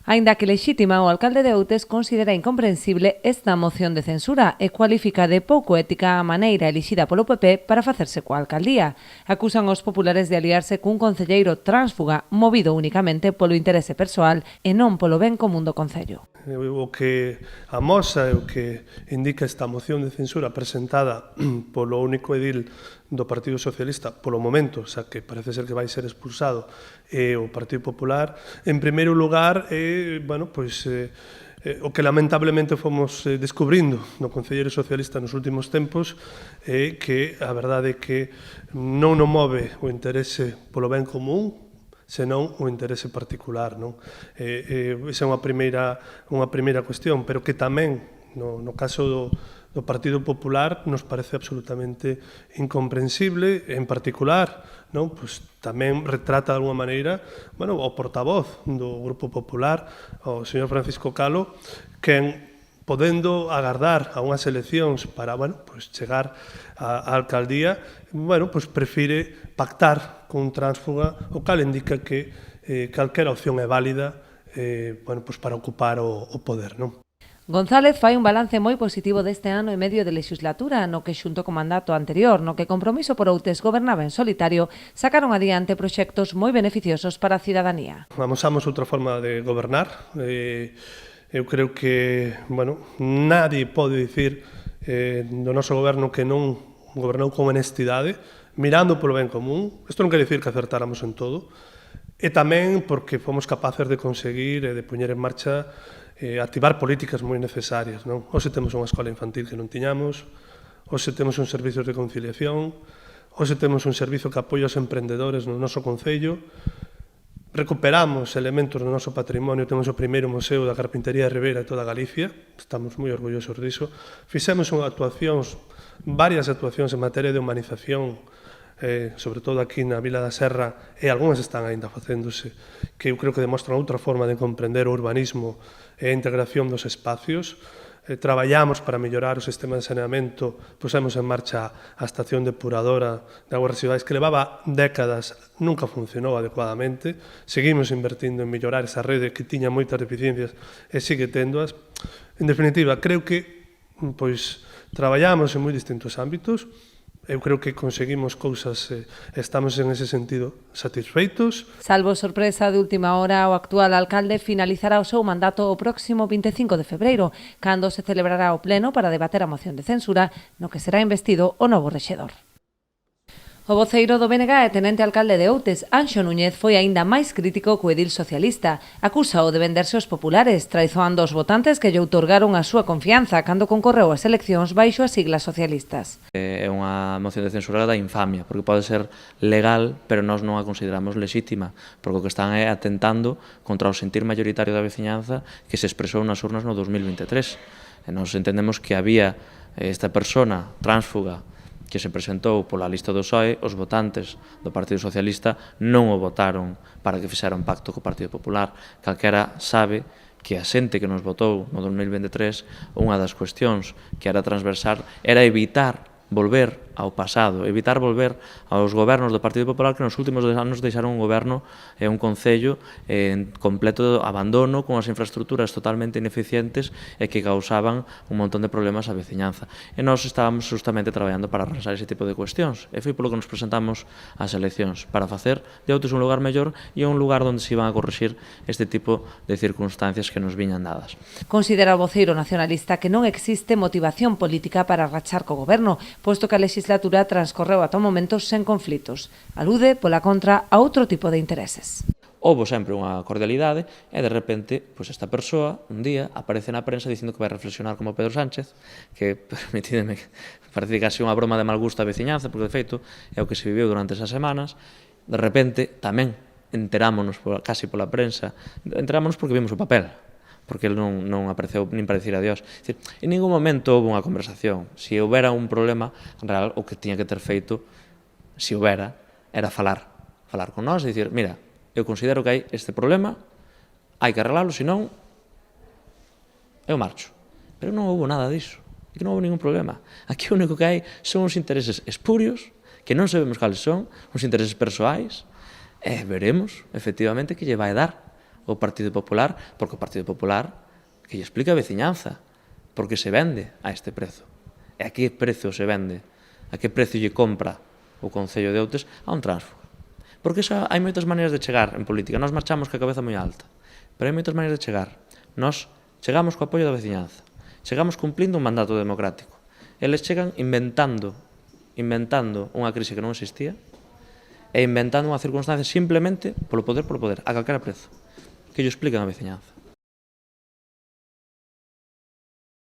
Aínda que lexítima, o alcalde de Outes considera incomprensible esta moción de censura e cualifica de pouco ética a maneira elixida polo PP para facerse coa alcaldía. Acusan os populares de aliarse cun concelleiro tránsfuga movido únicamente polo interese persoal e non polo ben común do concello. O que amosa e o que indica esta moción de censura presentada polo único edil do Partido Socialista polo momento, xa que parece ser que vai ser expulsado o Partido Popular, en primeiro lugar, o que lamentablemente fomos descubrindo no Concelleiro Socialista nos últimos tempos é que a verdade é que non nos move o interese polo ben común, senón o interese particular. Esa é unha primeira cuestión, pero que tamén, no caso do Partido Popular, nos parece absolutamente incomprensible, en particular, tamén retrata de alguma maneira o portavoz do Grupo Popular, o señor Francisco Calo, quen podendo agardar a unhas eleccións para chegar á alcaldía, prefire pactar con un tránsfuga, o cal indica que calquera opción é válida para ocupar o poder. González fai un balance moi positivo deste ano e medio de legislatura, no que xunto co mandato anterior, no que Compromiso por Outes gobernaba en solitario, sacaron adiante proxectos moi beneficiosos para a cidadanía. Amosamos outra forma de gobernar. Eu creo que, nadie pode dicir do noso goberno que non gobernou con honestidade, mirando polo ben común. Isto non quere dicir que acertáramos en todo, e tamén porque fomos capaces de conseguir e de poñer en marcha activar políticas moi necesarias. Hoxe temos unha escola infantil que non tiñamos, hoxe temos un servicio de conciliación, hoxe temos un servizo que apoia os emprendedores no noso concello, recuperamos elementos do noso patrimonio, temos o primeiro museo da carpintería de Ribeira de toda Galicia, estamos moi orgullosos diso, fixemos varias actuacións en materia de humanización, sobre todo aquí na Vila da Serra, e algunhas están aínda facéndose, que eu creo que demostran outra forma de comprender o urbanismo e a integración dos espacios. Traballamos para mellorar o sistema de saneamento, pusemos en marcha a estación depuradora de aguas residuais que levaba décadas, nunca funcionou adecuadamente, seguimos invertindo en mellorar esa rede que tiña moitas deficiencias e sigue tendoas. En definitiva, creo que traballamos en moi distintos ámbitos. Eu creo que conseguimos cousas, estamos en ese sentido satisfeitos. Salvo sorpresa de última hora, o actual alcalde finalizará o seu mandato o próximo 25 de febreiro, cando se celebrará o pleno para debater a moción de censura, no que será investido o novo rexedor. O voceiro do BNG e tenente alcalde de Outes, Anxo Núñez, foi aínda máis crítico co edil socialista. Acúsao de venderse aos populares, traizoando os votantes que lle outorgaron a súa confianza cando concorreu ás eleccións baixo as siglas socialistas. É unha moción de censura da infamia, porque pode ser legal, pero nós non a consideramos lexítima, porque o que están é atentando contra o sentir mayoritario da veciñanza que se expresou nas urnas no 2023. E nós entendemos que había esta persona tránsfuga que se presentou pola lista do PSOE, os votantes do Partido Socialista non o votaron para que fixera un pacto co Partido Popular. Calquera sabe que a xente que nos votou no 2023, unha das cuestións que era transversal era evitar volver ao pasado, evitar volver aos gobernos do Partido Popular que nos últimos anos deixaron un goberno e un concello en completo abandono, con as infraestructuras totalmente ineficientes e que causaban un montón de problemas á veciñanza. E nós estábamos justamente traballando para arranxar ese tipo de cuestións. E foi polo que nos presentamos ás eleccións, para facer de Outes un lugar mellor e un lugar onde se iban a corrixir este tipo de circunstancias que nos viñan dadas. Considera o voceiro nacionalista que non existe motivación política para rachar co goberno, posto que a legislatura transcorreu ata o momento sen conflitos. Alude, pola contra, a outro tipo de intereses. Houbo sempre unha cordialidade e, de repente, esta persoa, un día, aparece na prensa dicindo que vai reflexionar como Pedro Sánchez, que, permitideme, parece casi unha broma de mal gusto a veciñanza, porque, de feito, é o que se viviu durante esas semanas. De repente, tamén enterámonos casi pola prensa, enterámonos porque vimos o papel, porque ele non apareceu nin para dicir adiós. En ningún momento houve unha conversación. Se houbera un problema real, o que tiña que ter feito, se houbera, era falar con nós e dicir, mira, eu considero que hai este problema, hai que arreglalo, senón eu marcho. Pero non houve nada disso, que non houve ningún problema. Aquí o único que hai son uns intereses espurios, que non sabemos cales son, uns intereses persoais, e veremos, efectivamente, que lle vai dar o Partido Popular, porque o Partido Popular que lle explica a veciñanza, porque se vende a este prezo. E a que prezo se vende? A que prezo lle compra o Concello de Outes a un tránsfuga? Porque hai moitas maneiras de chegar en política. Nós marchamos ca cabeza moi alta, pero hai moitas maneiras de chegar. Nós chegamos co apoio da veciñanza, chegamos cumplindo un mandato democrático. Eles chegan inventando unha crise que non existía e inventando unha circunstancia simplemente polo poder, a calquera prezo. Que lle explican a veciñanza.